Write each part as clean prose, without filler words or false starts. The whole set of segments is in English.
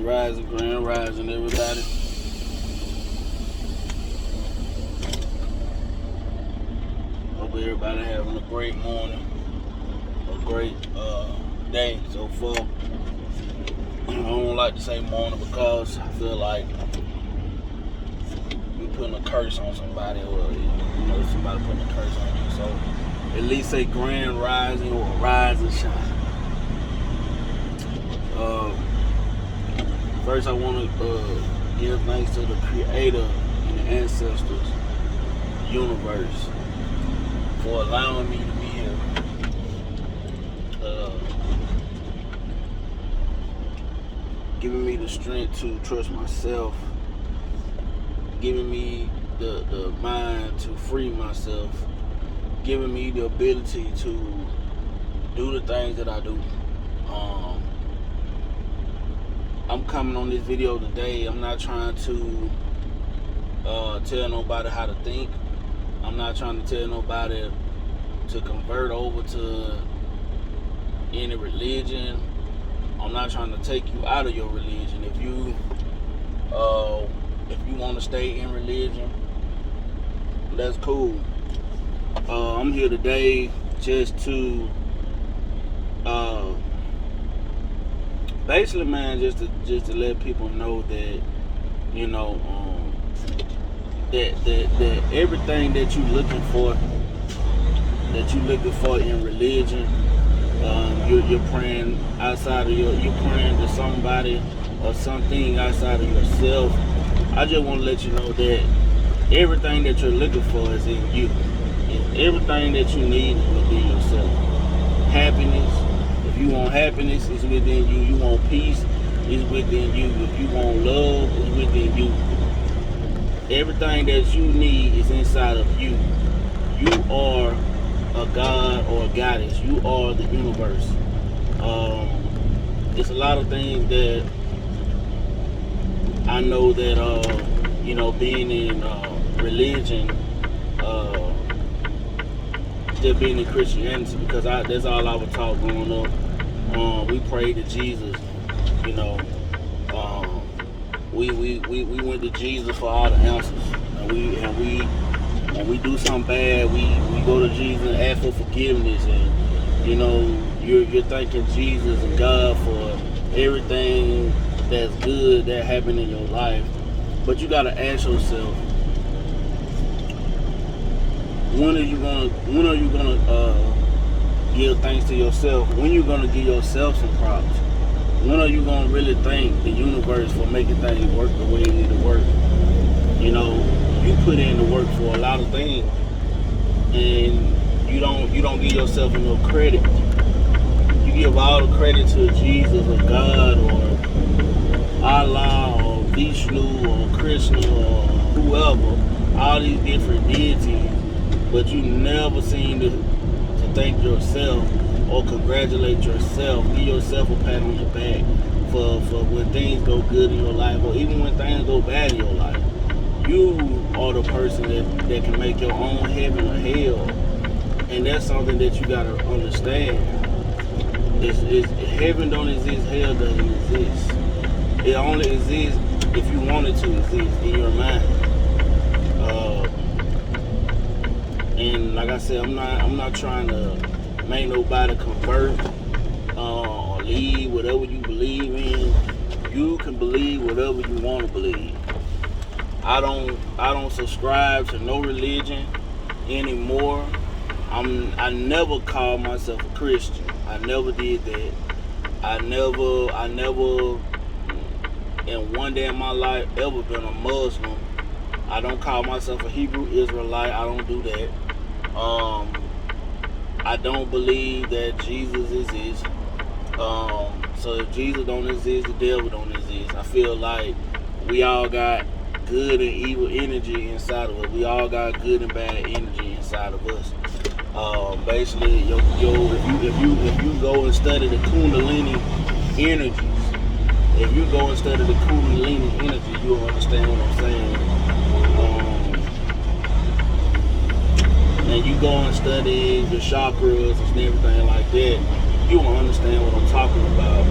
Grand Rising, everybody. Hope everybody having a great morning, a great day so far. I don't like to say morning because I feel like you putting a curse on somebody, or somebody putting a curse on you. So at least say Grand Rising or Rise and Shine. First, I want to give thanks to the Creator and the ancestors, universe, for allowing me to be here. Giving me the strength to trust myself, giving me the mind to free myself, giving me the ability to do the things that I do. I'm coming on this video today. I'm not trying to tell nobody how to think. I'm not trying to tell nobody to convert over to any religion. I'm not trying to take you out of your religion. If you want to stay in religion, that's cool. I'm here today just to basically, man, just to let people know that that everything that you're looking for in religion, you're praying outside of you're praying to somebody or something outside of yourself. I just want to let you know that everything that you're looking for is in you. Everything that you need is within yourself. Happiness, if you want happiness, it's within you. You want peace, it's within you. If you want love, it's within you. Everything that you need is inside of you. You are a god or a goddess. You are the universe. It's a lot of things that I know that being in religion, just being in Christianity, because that's all I was taught growing up. We prayed to Jesus, we went to Jesus for all the answers, and when we do something bad, we go to Jesus and ask for forgiveness, and you're thanking Jesus and God for everything that's good that happened in your life. But you gotta ask yourself, when are you gonna give thanks to yourself? When are you gonna give yourself some props? When are you gonna really thank the universe for making things work the way it need to work? You put in the work for a lot of things, and you don't give yourself enough credit. You give all the credit to Jesus or God or Allah or Vishnu or Krishna or whoever, all these different deities, but you never seem to thank yourself or congratulate yourself. Give yourself a pat on the back for when things go good in your life, or even when things go bad in your life. You are the person that can make your own heaven or hell, and that's something that you gotta understand. Heaven don't exist, hell doesn't exist. It only exists if you want it to exist in your mind. And like I said, I'm not trying to make nobody convert or leave whatever you believe in. You can believe whatever you want to believe. I don't subscribe to no religion anymore. I never called myself a Christian. I never did that. I never in one day in my life ever been a Muslim. I don't call myself a Hebrew Israelite. I don't do that. I don't believe that Jesus exists. So if Jesus don't exist, the devil don't exist. I feel like we all got good and evil energy inside of us. We all got good and bad energy inside of us. Basically, if you go and study the Kundalini energies, you'll understand what I'm saying. And you go and study the chakras and everything like that, you will understand what I'm talking about.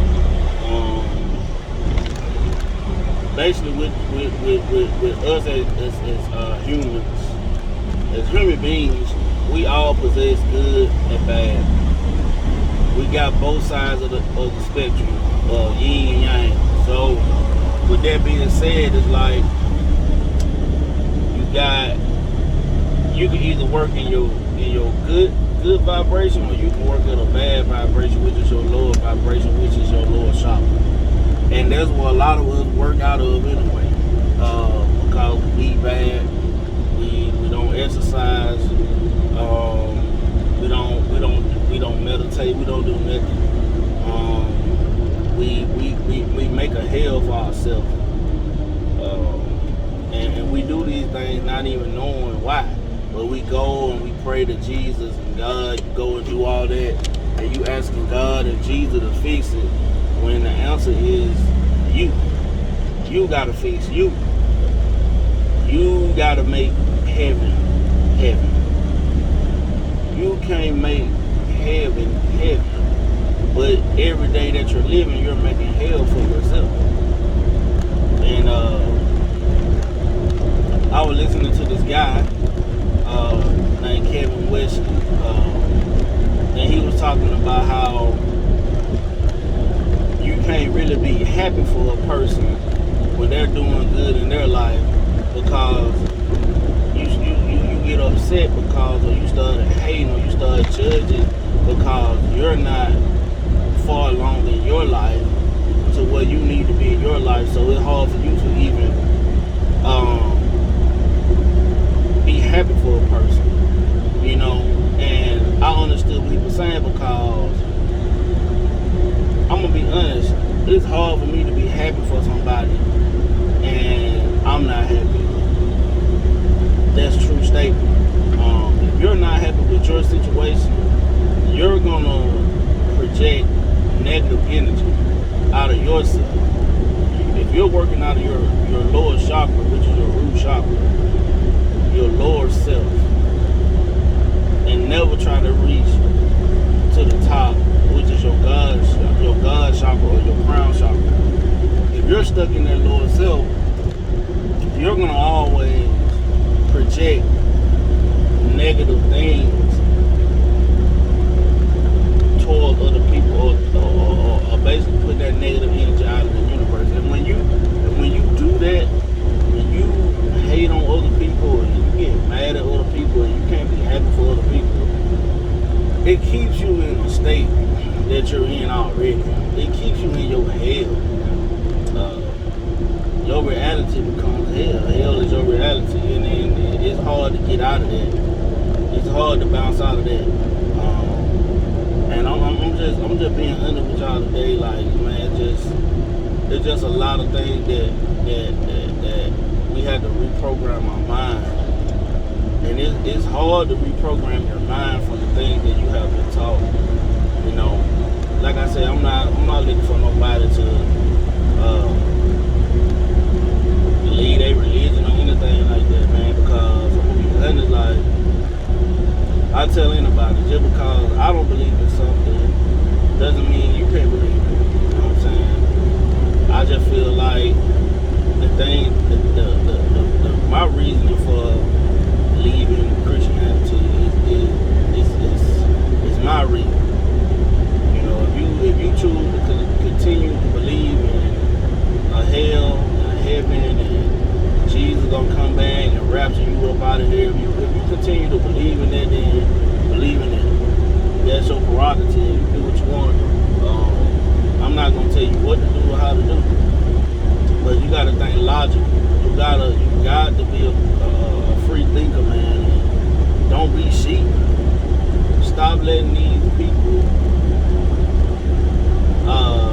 basically with us as humans, as human beings, we all possess good and bad. We got both sides of the spectrum, yin and yang. So with that being said, it's like you can either work in your good vibration, or you can work at a bad vibration, which is your lower vibration, which is your lower chakra. And that's what a lot of us work out of anyway. Because we eat bad, we don't exercise, we don't meditate, we don't do nothing. We make a hell for ourselves. And we do these things not even knowing why. But we go and we pray to Jesus and God, you go and do all that, and you asking God and Jesus to fix it, when the answer is you. You gotta fix you. You gotta make heaven heaven. You can't make heaven heaven. But every day that you're living, you're making hell for yourself. And I was listening to this guy named Kevin Wesley, and he was talking about how you can't really be happy for a person when they're doing good in their life, because you get upset because, or you start hating, or you start judging because you're not far along in your life to where you need to be in your life. So it's hard for you to even be happy for a person, you know. And I understood what he was saying, because I'm gonna be honest, it's hard for me to be happy for somebody and I'm not happy. That's a true statement. If you're not happy with your situation, you're gonna project negative energy out of yourself. If you're working out of your lower chakra, which is your root chakra, your lower self, and never try to reach to the top, which is your God chakra or your crown chakra. If you're stuck in that lower self, you're gonna always project negative things toward other people, or basically put that negative energy out of the universe. And when you do that, when you hate on other people, and you get mad at other people, and you can't be happy for other people, it keeps you in a state that you're in already. It keeps you in your hell. Your reality becomes hell. Hell is your reality, and it's hard to get out of that. It's hard to bounce out of that. And I'm just being honest with y'all today. Like, man, there's just a lot of things that we had to reprogram our mind. And it's hard to reprogram your mind from the things that you have been taught. You know, like I said, I'm not looking for nobody to lead a religion or anything like that, man. Because I'm gonna be honest, like, I tell anybody, just because I don't believe in something doesn't mean you can't believe it. You know what I'm saying? I just feel like the thing, my reasoning for leaving Christianity is my reason. You know, if you choose to continue to believe in a hell and a heaven, and Jesus gonna come back and rapture you up out of here, if you continue to believe in that, then believe in it. That's your prerogative. You do what you want to do. I'm not gonna tell you what to do or how to do, but you gotta think logically. You got to be a free thinker, man. Don't be sheep. Stop letting these people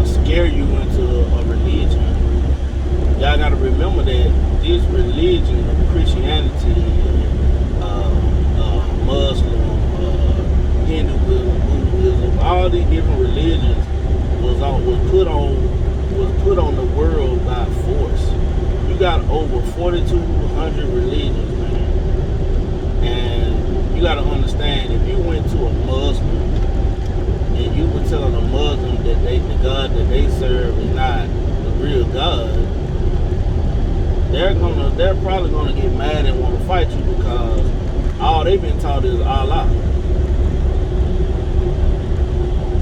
scare you into a religion. Y'all got to remember that this religion of Christianity, Muslim, Hinduism, Buddhism, all these different religions was put on the world by force. You got over 4,200 religions, man. And you got to understand, if you went to a Muslim and you were telling a Muslim that the God that they serve is not the real God, they're probably gonna get mad and want to fight you because all they've been taught is Allah.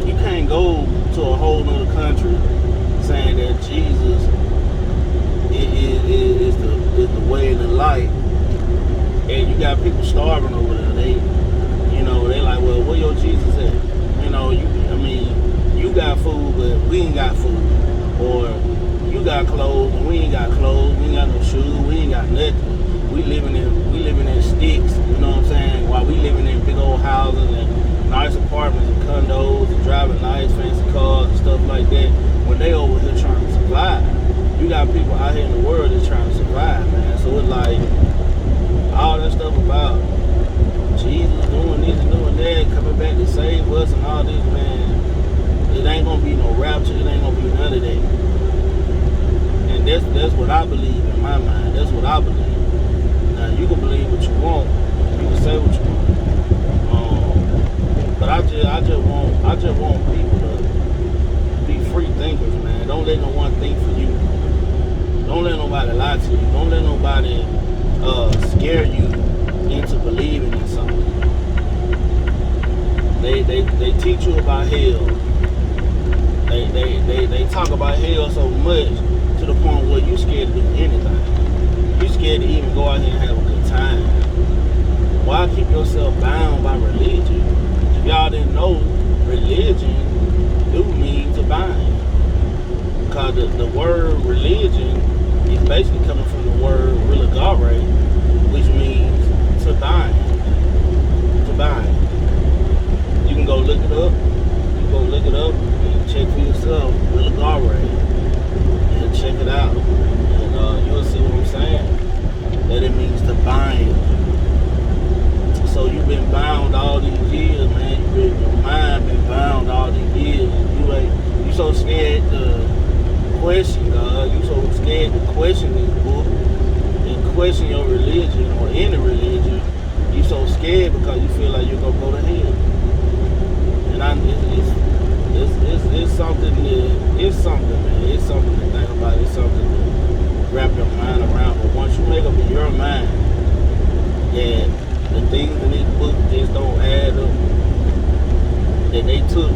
You can't go to a whole nother country saying that Jesus is the way and the light, and you got people starving over there. They like, well, where your Jesus at? You got food, but we ain't got food, or you got clothes and we ain't got clothes. We ain't got no shoes. We ain't got nothing. We living in sticks. You know what I'm saying? While we living in big old houses and nice apartments and condos and driving nice fancy cars and stuff like that. When they over here trying to survive, you got people out here in the world that's trying to survive, man. So it's like all that stuff about Jesus doing this and doing that, coming back to save us and all this, man. It ain't gonna be no rapture. It ain't gonna be none of that. And that's what I believe in my mind. That's what I believe. Now you can believe what you want. You can say what you want. But I just want people to be free thinkers, man. Don't let no one think for you. Don't let nobody lie to you. Don't let nobody scare you into believing in something. They teach you about hell. They talk about hell so much to the point where you scared to do anything. You scared to even go out here and have a good time. Why keep yourself bound by religion? If y'all didn't know, religion do mean to bind. Because the word religion is basically coming from the word religare, which means to bind. To bind. You can go look it up. And check for yourself, religare, and check it out. And you'll see what I'm saying. That it means to bind. So you've been bound all these years, man. Your mind been bound all these years. You so scared to question God. You so scared to question this book and question your religion or any religion. You so scared because you feel like you're gonna go to hell. And it's something, man. It's something to think about. It's something to wrap your mind around. But once you make up in your mind that the things in this book just don't add up, that they took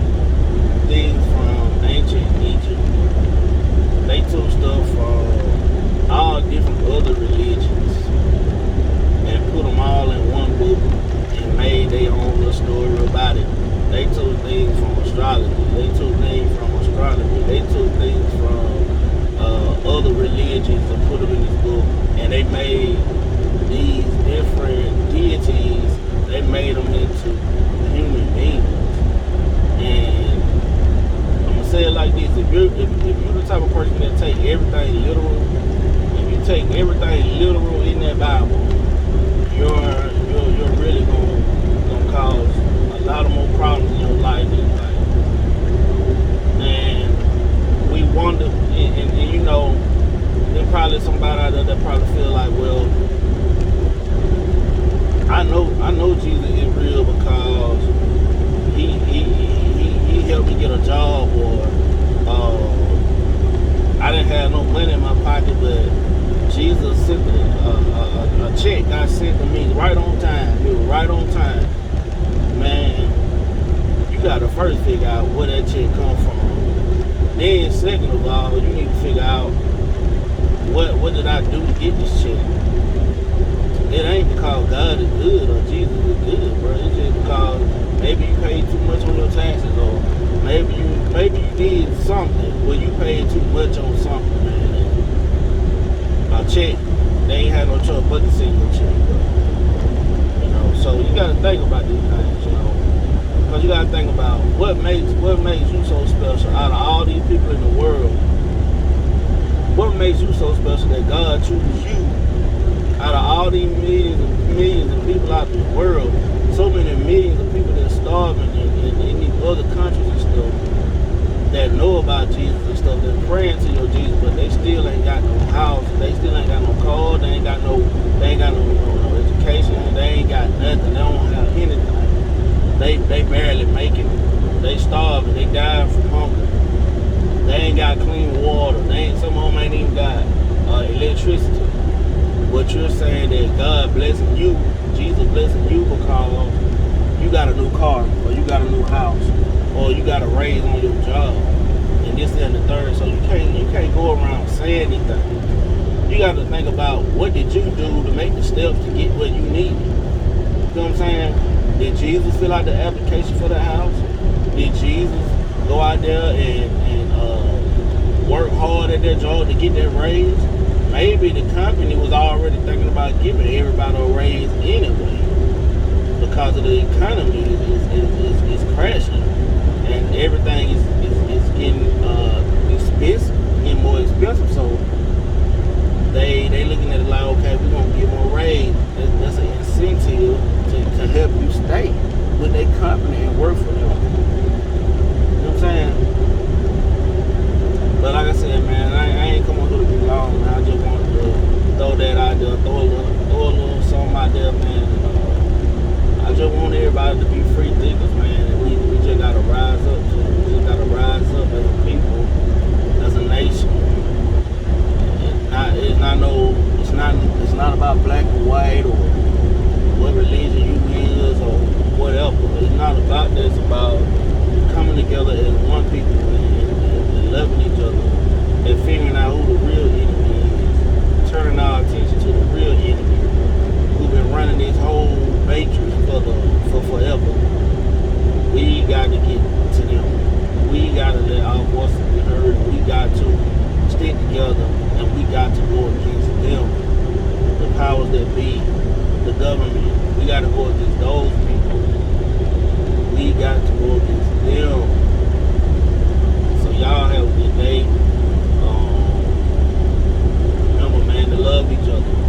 things from ancient Egypt, they took stuff from all different other religions and put them all in one book and made their own little story about it. They took things from astrology. They took things from astronomy. They took things from other religions and put them in this book. And they made these different deities. They made them into human beings. And I'm gonna say it like this: if you're the type of person that take everything literal, if you take everything literal in that Bible, you're really gonna cause a lot of more problems in your life than you think. And we wonder, and you know, there's probably somebody out there that probably feel like, well, I know Jesus is real because he helped me get a job, or I didn't have no money in my pocket, but Jesus sent a check got sent to me right on time. It was right on time. Man, you gotta first figure out where that check come from. Then second of all, you need to figure out what did I do to get this check. It ain't because God is good or Jesus is good, bro. It's just because maybe you paid too much on your taxes, or maybe you did something where you paid too much on something, man. And a check, they ain't had no choice but to send you a check, bro. So you gotta think about these things, because you gotta think about what makes you so special out of all these people in the world. What makes you so special that God chooses you out of all these millions of people out in the world? So many millions of people that are starving in these other countries and stuff, that know about Jesus and stuff, that praying to your Jesus, but they still ain't got no house, they still ain't got no car, they ain't got no education, they ain't got nothing, they don't have anything. They barely make it. They starving, they dying from hunger. They ain't got clean water. Some of them ain't even got electricity. God blessing you, Jesus blessing you because you got a new car, or you got a new house, or you got a raise on your job, and this and the third. So you can't go around saying anything. You got to think about what did you do to make the steps to get what you need. You know what I'm saying? Did Jesus fill out the application for the house? Did Jesus go out there and work hard at their job to get that raise? Maybe the company was already thinking about giving everybody a raise anyway, because of the economy is crashing, and everything is getting expensive, getting more expensive. So they looking at it like, okay, we're gonna give them a raise. That's an incentive to help you stay with their company and work for them. You know what I'm saying? But like I said, man, I ain't come on here to be long, man. I just wanted to throw that out there, throw a little something out there, man. I just want everybody to be free thinkers, man. And we just gotta rise up. We just gotta rise up as a people, as a nation. It's not about black and white or what religion you is or whatever. It's not about that. It's about coming together as one people and loving each other and figuring out who the real enemy is, turning our attention to the real enemy who's been running this whole matrix for forever. We got to get to them. We got to let our voices be heard. We got to stick together, and we got to go against them. The powers that be, the government. We got to go against those people. We got to go against them. So y'all have a good day. Remember, man, to love each other.